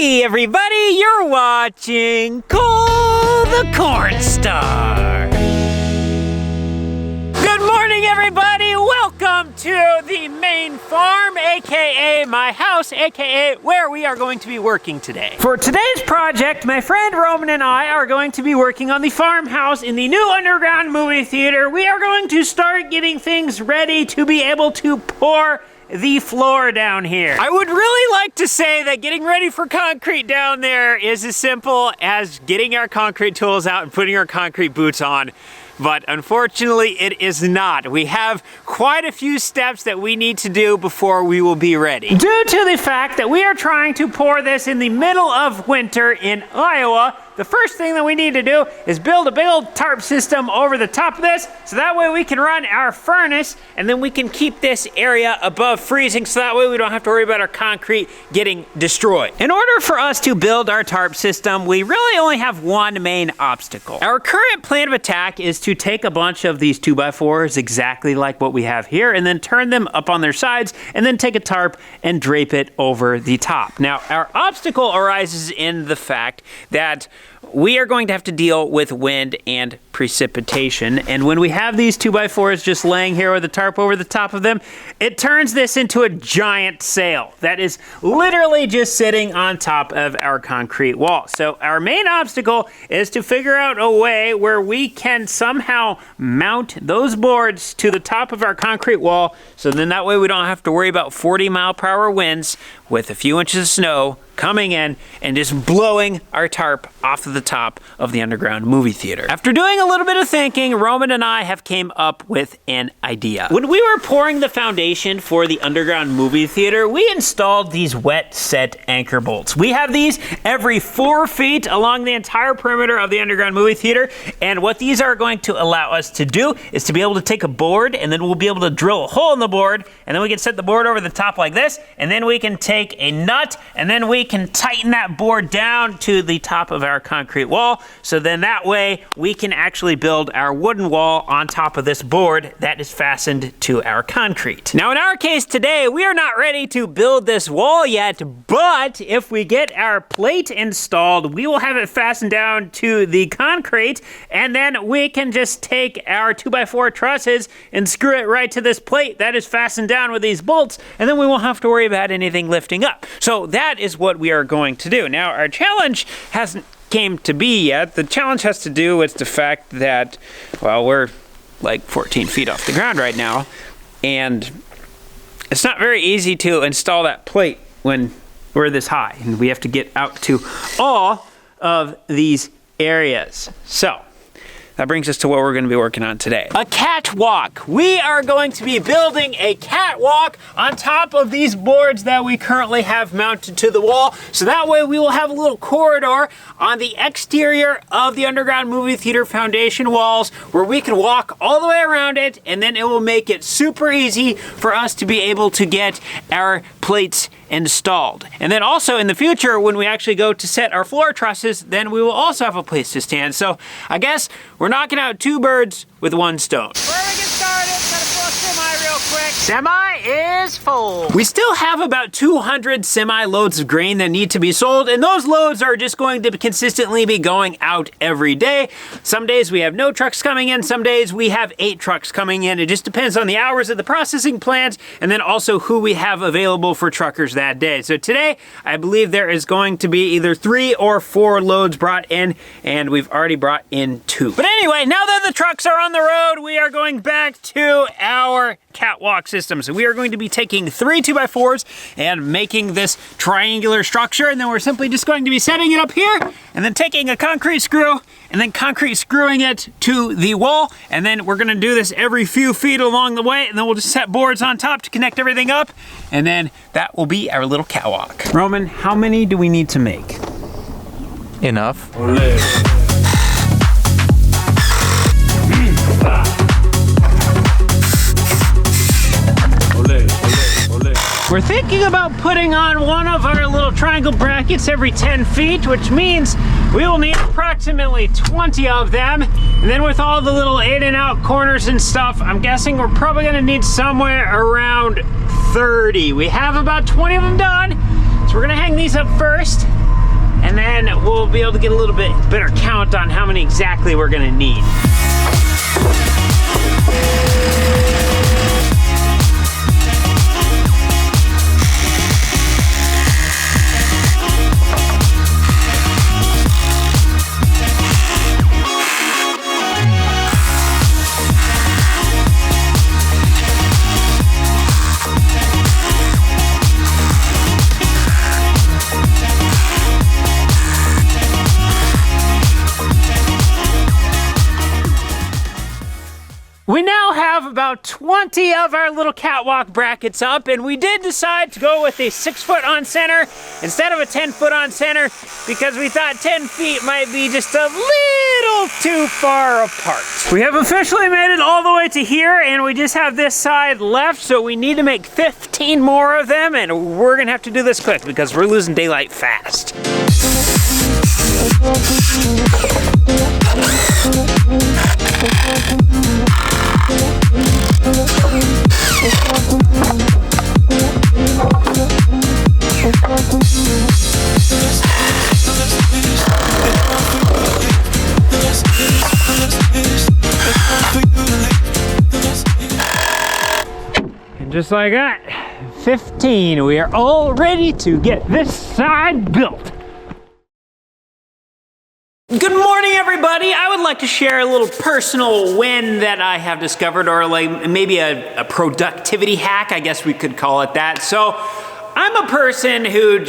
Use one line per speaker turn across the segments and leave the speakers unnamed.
Hey everybody, you're watching Cole the Corn Star. Good morning everybody, welcome to the main farm, aka my house, aka where we are going to be working today. For today's project, my friend Roman and I are going to be working on the farmhouse in the new underground movie theater. We are going to start getting things ready to be able to pour the floor down here. I would really like to say that getting ready for concrete down there is as simple as getting our concrete tools out and putting our concrete boots on. But unfortunately, it is not. We have quite a few steps that we need to do before we will be ready. Due to the fact that we are trying to pour this in the middle of winter in Iowa, the first thing that we need to do is build a big old tarp system over the top of this, so that way we can run our furnace, and then we can keep this area above freezing, so that way we don't have to worry about our concrete getting destroyed. In order for us to build our tarp system, we really only have one main obstacle. Our current plan of attack is to take a bunch of these 2x4s, exactly like what we have here, and then turn them up on their sides, and then take a tarp and drape it over the top. Now, our obstacle arises in the fact that we are going to have to deal with wind and precipitation, and when we have these 2x4s just laying here with a tarp over the top of them, it turns this into a giant sail that is literally just sitting on top of our concrete wall. So our main obstacle is to figure out a way where we can somehow mount those boards to the top of our concrete wall, so then that way we don't have to worry about 40-mile-per-hour winds with a few inches of snow coming in and just blowing our tarp off of the top of the underground movie theater. After doing a little bit of thinking, Roman and I have came up with an idea. When we were pouring the foundation for the underground movie theater, we installed these wet set anchor bolts. We have these every 4 feet along the entire perimeter of the underground movie theater, and what these are going to allow us to do is to be able to take a board, and then we'll be able to drill a hole in the board, and then we can set the board over the top like this, and then we can take a nut, and then we can tighten that board down to the top of our concrete wall, so then that way we can actually build our wooden wall on top of this board that is fastened to our concrete. Now in our case today, we are not ready to build this wall yet, but if we get our plate installed, we will have it fastened down to the concrete, and then we can just take our 2x4 trusses and screw it right to this plate that is fastened down with these bolts, and then we won't have to worry about anything lifting up. So that is what we are going to do. Now our challenge hasn't came to be yet. The challenge has to do with the fact that, well, we're like 14 feet off the ground right now, and it's not very easy to install that plate when we're this high, and we have to get out to all of these areas. So that brings us to what we're going to be working on today. A catwalk. We are going to be building a catwalk on top of these boards that we currently have mounted to the wall. So that way we will have a little corridor on the exterior of the underground movie theater foundation walls where we can walk all the way around it, and then it will make it super easy for us to be able to get our plates installed. And then also in the future, when we actually go to set our floor trusses, then we will also have a place to stand. So I guess we're knocking out 2 birds with 1 stone. Before we get started, gotta fill a semi real quick. Semi is full. We still have about 200 semi loads of grain that need to be sold, and those loads are just going to consistently be going out every day. Some days we have no trucks coming in, some days we have 8 trucks coming in. It just depends on the hours of the processing plant, and then also who we have available for truckers that day. So today, I believe there is going to be either 3 or 4 loads brought in, and we've already brought in 2. But anyway, now that the trucks are on the road, we are going back to our catwalk system. So we are going to be taking 3 2x4s and making this triangular structure, and then we're simply just going to be setting it up here, and then taking a concrete screw, and then concrete screwing it to the wall, and then we're gonna do this every few feet along the way, and then we'll just set boards on top to connect everything up, and then that will be our little catwalk. Roman, how many do we need to make?
Enough.
We're thinking about putting on one of our little triangle brackets every 10 feet, which means we will need approximately 20 of them. And then with all the little in and out corners and stuff, I'm guessing we're probably gonna need somewhere around 30. We have about 20 of them done, so we're gonna hang these up first. and then we'll be able to get a little bit better count on how many exactly we're gonna need. We now have about 20 of our little catwalk brackets up, and we did decide to go with a 6-foot on center instead of a 10-foot on center because we thought 10 feet might be just a little too far apart. We have officially made it all the way to here, and we just have this side left, so we need to make 15 more of them, and we're gonna have to do this quick because we're losing daylight fast. And just like that, 15, we are all ready to get this side built. Good morning, everybody. I would like to share a little personal win that I have discovered, or like maybe a productivity hack, I guess we could call it that. So I'm a person who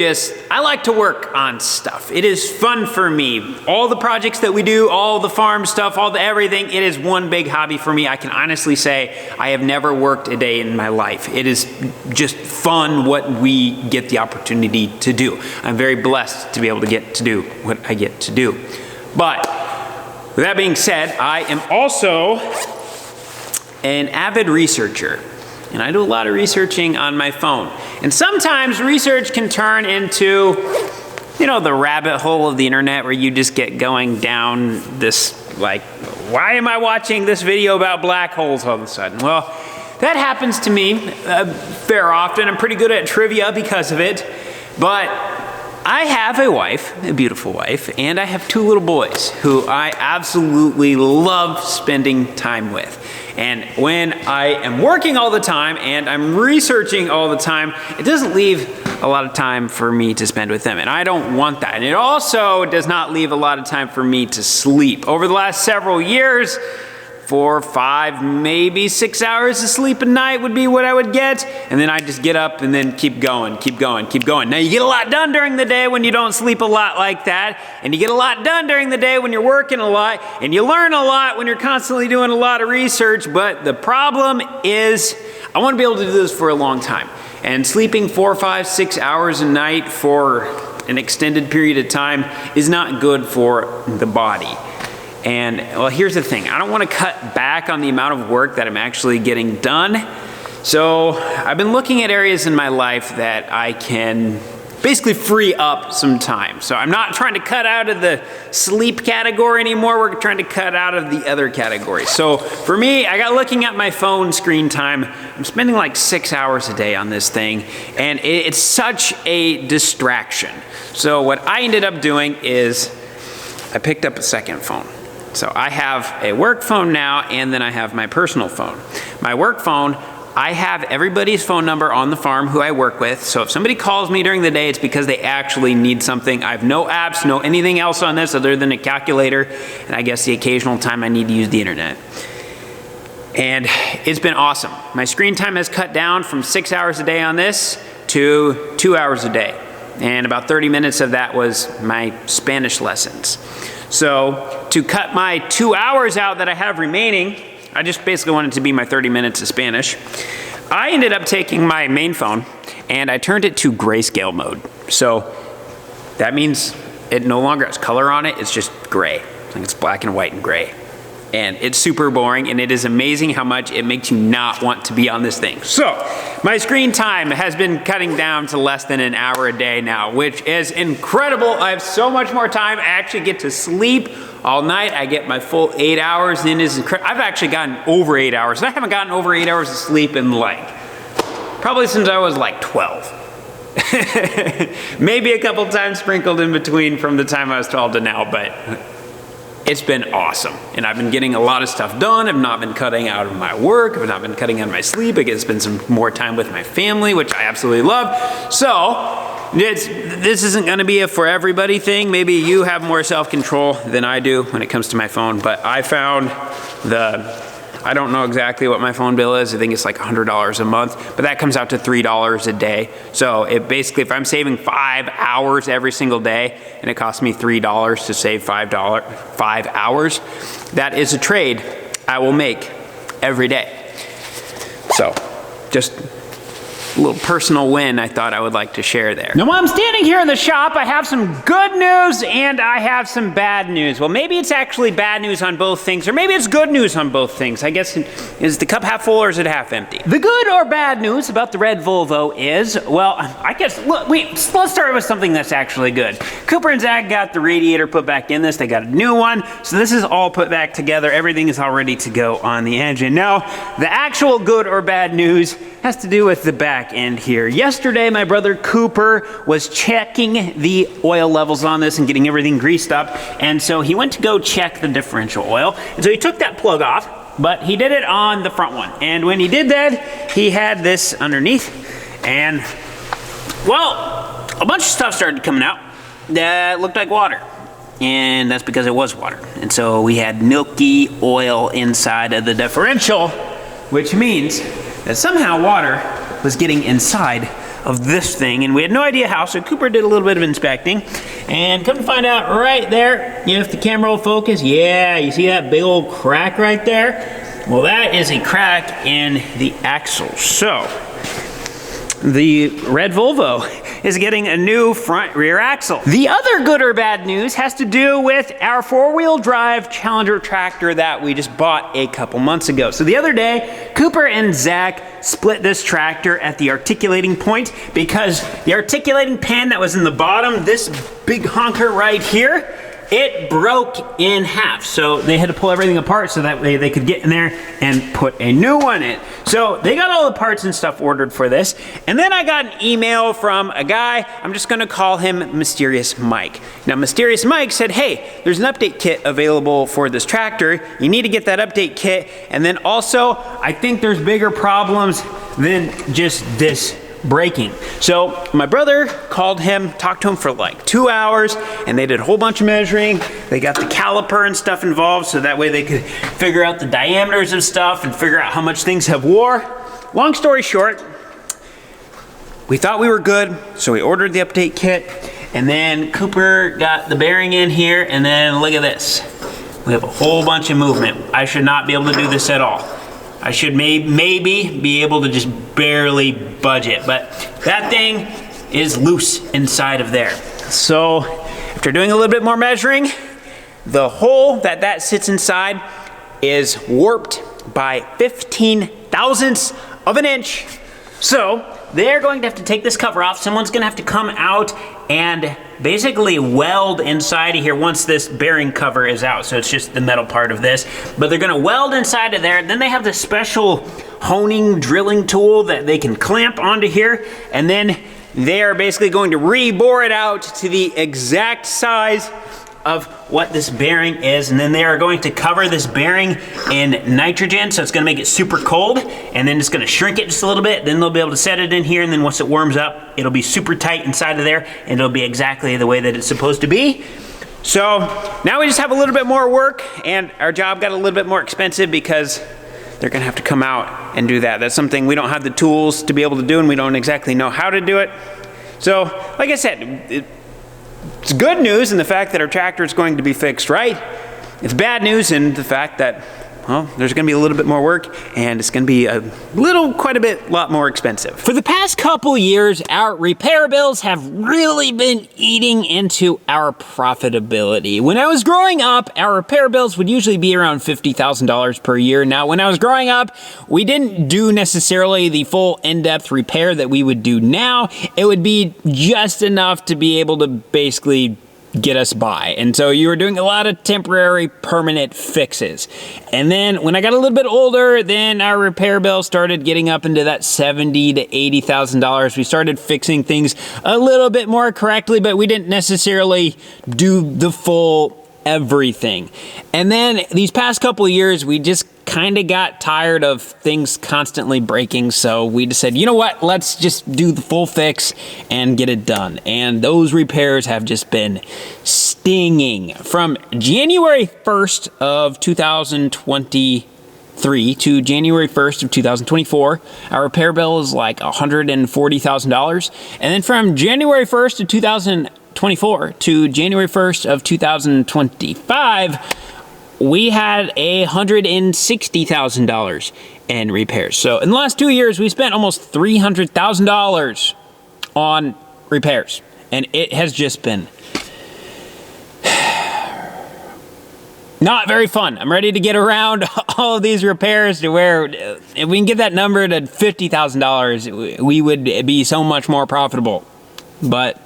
I like to work on stuff. It is fun for me. All the projects that we do, all the farm stuff, all the everything, it is one big hobby for me. I can honestly say I have never worked a day in my life. It is just fun what we get the opportunity to do. I'm very blessed to be able to get to do what I get to do. But with that being said, I am also an avid researcher, and I do a lot of researching on my phone. And sometimes research can turn into, you know, the rabbit hole of the internet where you just get going down this, like, why am I watching this video about black holes all of a sudden? Well, that happens to me fair often. I'm pretty good at trivia because of it, but I have a wife, a beautiful wife, and I have 2 little boys who I absolutely love spending time with. And when I am working all the time and I'm researching all the time, it doesn't leave a lot of time for me to spend with them, and I don't want that. And it also does not leave a lot of time for me to sleep. Over the last several years, 4, 5, maybe 6 hours of sleep a night would be what I would get. And then I just get up and then keep going, keep going, keep going. Now you get a lot done during the day when you don't sleep a lot like that. And you get a lot done during the day when you're working a lot. And you learn a lot when you're constantly doing a lot of research. But the problem is I want to be able to do this for a long time. And sleeping 4, 5, 6 hours a night for an extended period of time is not good for the body. And well, here's the thing. I don't want to cut back on the amount of work that I'm actually getting done. So I've been looking at areas in my life that I can basically free up some time. So I'm not trying to cut out of the sleep category anymore. We're trying to cut out of the other category. So for me, I got looking at my phone screen time. I'm spending like 6 hours a day on this thing, and it's such a distraction. So what I ended up doing is I picked up a second phone. So I have a work phone now, and then I have my personal phone. My work phone, I have everybody's phone number on the farm who I work with. So if somebody calls me during the day, it's because they actually need something. I have no apps, no anything else on this other than a calculator, and I guess the occasional time I need to use the internet. And it's been awesome. My screen time has cut down from 6 hours a day on this to 2 hours a day. And about 30 minutes of that was my Spanish lessons. So to cut my 2 hours out that I have remaining, I just basically wanted to be my 30 minutes of Spanish. I ended up taking my main phone and I turned it to grayscale mode. So that means it no longer has color on it, it's just gray. I think it's black and white and gray. And it's super boring, and it is amazing how much it makes you not want to be on this thing. So my screen time has been cutting down to less than an hour a day now, which is incredible. I have so much more time. I actually get to sleep all night. I get my full 8 hours, and it is incredible. I've actually gotten over 8 hours. I haven't gotten over 8 hours of sleep in like, probably since I was like 12. Maybe a couple times sprinkled in between from the time I was 12 to now, but it's been awesome. And I've been getting a lot of stuff done. I've not been cutting out of my work. I've not been cutting out of my sleep. I get to spend some more time with my family, which I absolutely love. So this isn't gonna be a for everybody thing. Maybe you have more self-control than I do when it comes to my phone, but I found I don't know exactly what my phone bill is. I think it's like $100 a month, but that comes out to $3 a day. So it basically, if I'm saving 5 hours every single day and it costs me $3 to save $5 hours, that is a trade I will make every day. So just a little personal win I thought I would like to share there. Now while I'm standing here in the shop, I have some good news and I have some bad news. Well, maybe it's actually bad news on both things, or maybe it's good news on both things. I guess, is the cup half full or is it half empty? The good or bad news about the red Volvo is, well, I guess, let's start with something that's actually good. Cooper and Zach got the radiator put back in this. They got a new one. So this is all put back together. Everything is all ready to go on the engine. Now, the actual good or bad news has to do with the back end here. Yesterday, my brother Cooper was checking the oil levels on this and getting everything greased up. And so he went to go check the differential oil. And so he took that plug off, but he did it on the front one. And when he did that, he had this underneath. And, well, a bunch of stuff started coming out that looked like water. And that's because it was water. And so we had milky oil inside of the differential, which means that somehow water was getting inside of this thing, and we had no idea how, so Cooper did a little bit of inspecting, and come to find out right there, if the camera will focus, yeah, you see that big old crack right there? Well, that is a crack in the axle. So, the red Volvo is getting a new front rear axle. The other good or bad news has to do with our four-wheel drive Challenger tractor that we just bought a couple months ago. So the other day, Cooper and Zach split this tractor at the articulating point because the articulating pin that was in the bottom, this big honker right here, it broke in half. So they had to pull everything apart so that way they could get in there and put a new one in. So they got all the parts and stuff ordered for this. And then I got an email from a guy, I'm just gonna call him Mysterious Mike. Now Mysterious Mike said, hey, there's an update kit available for this tractor. You need to get that update kit. And then also, I think there's bigger problems than just this braking. So my brother called him, talked to him for like 2 hours, and they did a whole bunch of measuring. They got the caliper and stuff involved so that way they could figure out the diameters of stuff and figure out how much things have wore. Long story short, we thought we were good, so we ordered the update kit, and then Cooper got the bearing in here, and then look at this. We have a whole bunch of movement. I should not be able to do this at all. I should maybe be able to just barely budge it, but that thing is loose inside of there. So after doing a little bit more measuring, the hole that sits inside is warped by 15 thousandths of an inch. So they're going to have to take this cover off. Someone's gonna have to come out and basically weld inside of here once this bearing cover is out. So it's just the metal part of this, but they're gonna weld inside of there. Then they have this special honing drilling tool that they can clamp onto here. And then they are basically going to re-bore it out to the exact size of what this bearing is, and then they are going to cover this bearing in nitrogen, so it's going to make it super cold, and then it's going to shrink it just a little bit. Then they'll be able to set it in here, and then once it warms up, it'll be super tight inside of there, and it'll be exactly the way that it's supposed to be. So now we just have a little bit more work, and our job got a little bit more expensive because they're going to have to come out and do that. That's something we don't have the tools to be able to do, and we don't exactly know how to do it. So like I said, it's good news in the fact that our tractor is going to be fixed right. It's bad news in the fact that, well, there's going to be a little bit more work, and it's going to be quite a lot more expensive. For the past couple years, our repair bills have really been eating into our profitability. When I was growing up, our repair bills would usually be around $50,000 per year. Now, when I was growing up, we didn't do necessarily the full in-depth repair that we would do now. It would be just enough to be able to basically
get us by. And so you were doing a lot of temporary permanent fixes. And then when I got a little bit older, then our repair bill started getting up into that $70,000 to $80,000. We started fixing things a little bit more correctly, but we didn't necessarily do the full everything. And then these past couple of years, we just kind of got tired of things constantly breaking, so we decided, you know what, let's just do the full fix and get it done. And those repairs have just been stinging. From January 1st of 2023 to January 1st of 2024, our repair bill is like $140,000. And then from January 1st of 2024 to January 1st of 2025, we had $160,000 in repairs. So in the last 2 years, we spent almost $300,000 on repairs. And it has just been not very fun. I'm ready to get around all of these repairs to where if we can get that number to $50,000, we would be so much more profitable. But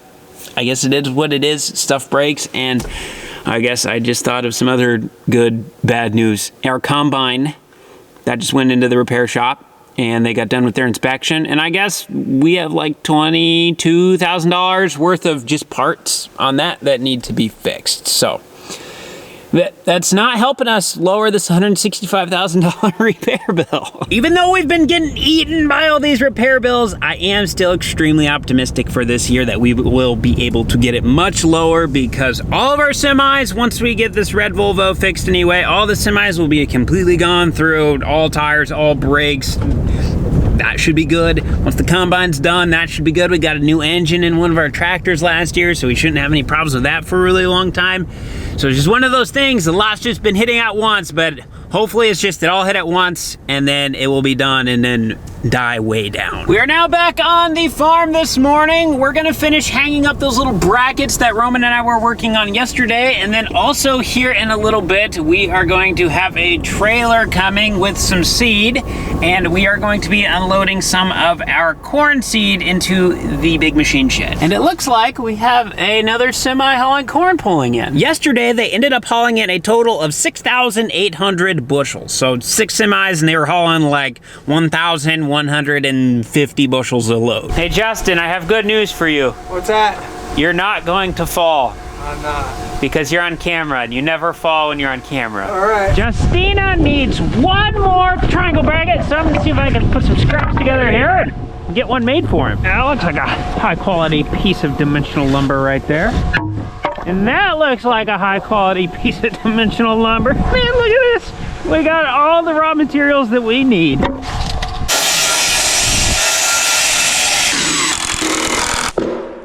I guess it is what it is. Stuff breaks, and I guess I just thought of some other good, bad news. Our combine, that just went into the repair shop, and they got done with their inspection, and I guess we have like $22,000 worth of just parts on that need to be fixed. So that's not helping us lower this $165,000 repair bill. Even though we've been getting eaten by all these repair bills, I am still extremely optimistic for this year that we will be able to get it much lower, because all of our semis, once we get this red Volvo fixed anyway, all the semis will be completely gone through, all tires, all brakes. That should be good. Once the combine's done, that should be good. We got a new engine in one of our tractors last year, so we shouldn't have any problems with that for a really long time. So it's just one of those things. The lot's just been hitting at once, but hopefully it's just it all hit at once, and then it will be done and then die way down. We are now back on the farm this morning. We're gonna finish hanging up those little brackets that Roman and I were working on yesterday, and then also here in a little bit, we are going to have a trailer coming with some seed, and we are going to be unloading some of our corn seed into the big machine shed. And it looks like we have another semi hauling corn pulling in. Yesterday, they ended up hauling in a total of 6,800 bushels. So 6 semis, and they were hauling like 1,150 bushels a load. Hey Justin, I have good news for you.
What's that?
You're not going to fall.
I'm not.
Because you're on camera, and you never fall when you're on camera.
All right.
Justina needs one more triangle bracket, so I'm gonna see if I can put some scraps together here and get one made for him. That looks like a high quality piece of dimensional lumber right there. And that looks like a high quality piece of dimensional lumber. Man, look at this. We got all the raw materials that we need.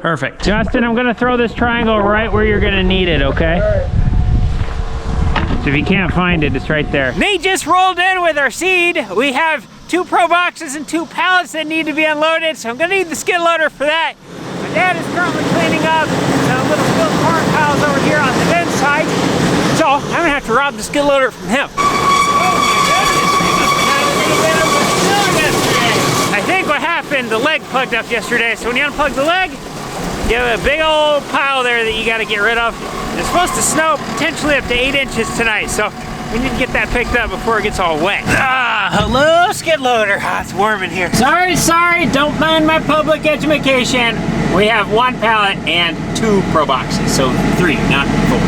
Perfect. Justin, I'm gonna throw this triangle right where you're gonna need it, okay? So if you can't find it, it's right there. They just rolled in with our seed. We have 2 pro boxes and 2 pallets that need to be unloaded, so I'm gonna need the skid loader for that. My dad is currently cleaning up some little spilled corn piles over here on the bin side, so I'm gonna have to rob the skid loader from him. Oh my goodness, we must have had a little bit of a snow yesterday. I think what happened, the leg plugged up yesterday, so when you unplug the leg, you have a big old pile there that you gotta get rid of. It's supposed to snow potentially up to 8 inches tonight, so we need to get that picked up before it gets all wet. Hello, skid loader. It's warm in here. Sorry, don't mind my public education. We have 1 pallet and 2 pro boxes, so 3, not 4.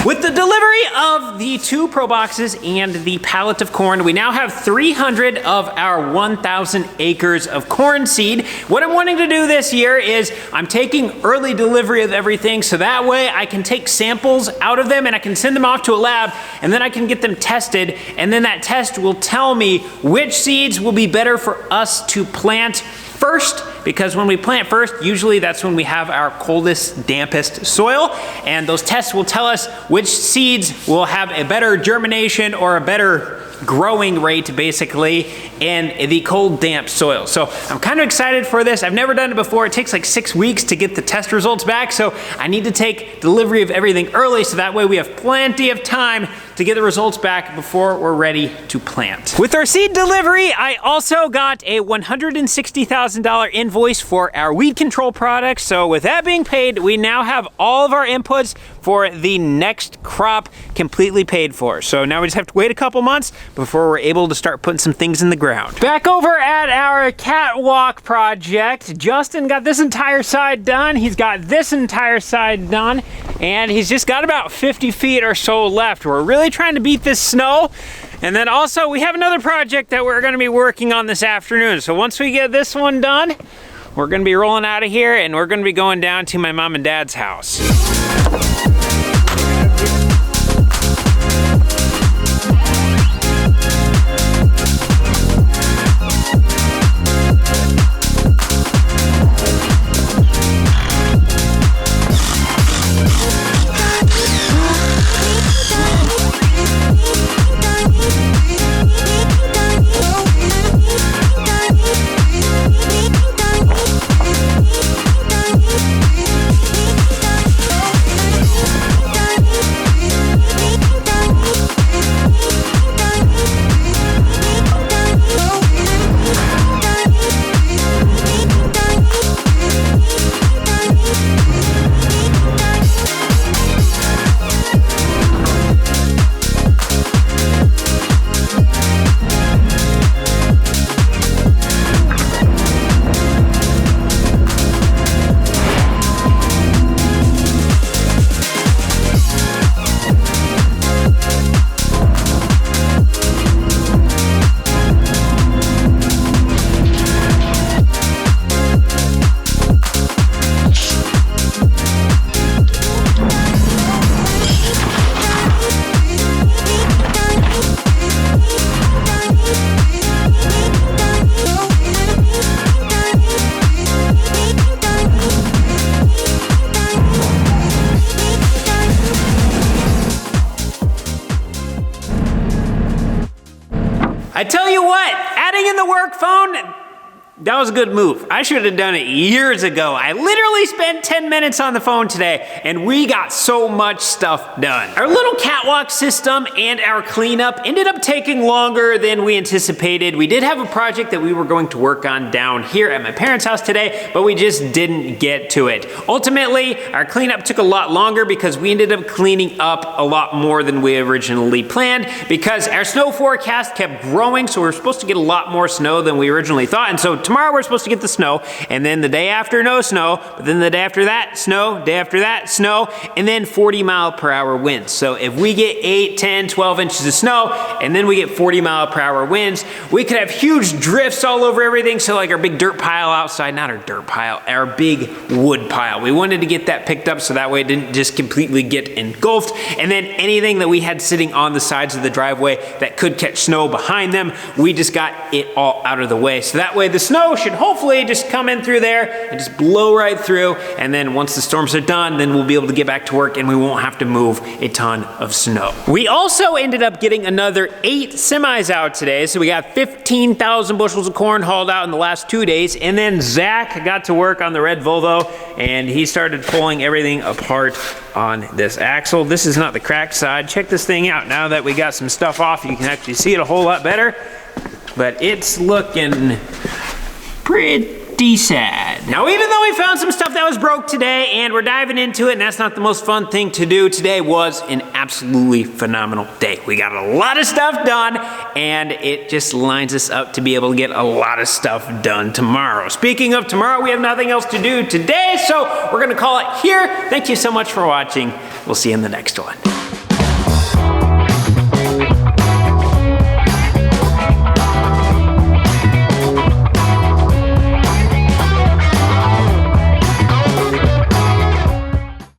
With the delivery of the 2 pro boxes and the pallet of corn, we now have 300 of our 1,000 acres of corn seed. What I'm wanting to do this year is I'm taking early delivery of everything, so that way I can take samples out of them and I can send them off to a lab, and then I can get them tested, and then that test will tell me which seeds will be better for us to plant first, because when we plant first, usually that's when we have our coldest, dampest soil, and those tests will tell us which seeds will have a better germination or a better growing rate basically in the cold, damp soil. So I'm kind of excited for this. I've never done it before. It takes like 6 weeks to get the test results back, so I need to take delivery of everything early so that way we have plenty of time to get the results back before we're ready to plant. With our seed delivery, I also got a $160,000 invoice for our weed control products. So with that being paid, we now have all of our inputs for the next crop completely paid for. So now we just have to wait a couple months before we're able to start putting some things in the ground. Back over at our catwalk project, Justin got this entire side done. He's got this entire side done, and he's just got about 50 feet or so left. We're really trying to beat this snow. And then also we have another project that we're gonna be working on this afternoon. So once we get this one done, we're gonna be rolling out of here and we're gonna be going down to my mom and dad's house. I tell you what, adding in the work phone, that was a good move. I should have done it years ago. I literally spent 10 minutes on the phone today and we got so much stuff done. Our little catwalk system and our cleanup ended up taking longer than we anticipated. We did have a project that we were going to work on down here at my parents' house today, but we just didn't get to it. Ultimately, our cleanup took a lot longer because we ended up cleaning up a lot more than we originally planned because our snow forecast kept growing, so we were supposed to get a lot more snow than we originally thought. And so tomorrow we're supposed to get the snow, and then the day after no snow, but then the day after that snow, day after that snow, and then 40-mile-per-hour winds. So if we get 8, 10, 12 inches of snow, and then we get 40-mile-per-hour winds, we could have huge drifts all over everything. So like our big dirt pile outside, not our dirt pile, our big wood pile. We wanted to get that picked up so that way it didn't just completely get engulfed. And then anything that we had sitting on the sides of the driveway that could catch snow behind them, we just got it all out of the way. So that way the snow should hopefully just come in through there and just blow right through, and then once the storms are done, then we'll be able to get back to work and we won't have to move a ton of snow. We also ended up getting another 8 semis out today, so we got 15,000 bushels of corn hauled out in the last 2 days, and then Zach got to work on the red Volvo and he started pulling everything apart on this axle. This is not the cracked side. Check this thing out. Now that we got some stuff off, you can actually see it a whole lot better, but it's looking pretty sad. Now, even though we found some stuff that was broke today and we're diving into it, and that's not the most fun thing to do, today was an absolutely phenomenal day. We got a lot of stuff done and it just lines us up to be able to get a lot of stuff done tomorrow. Speaking of tomorrow, we have nothing else to do today, so we're gonna call it here. Thank you so much for watching. We'll see you in the next one.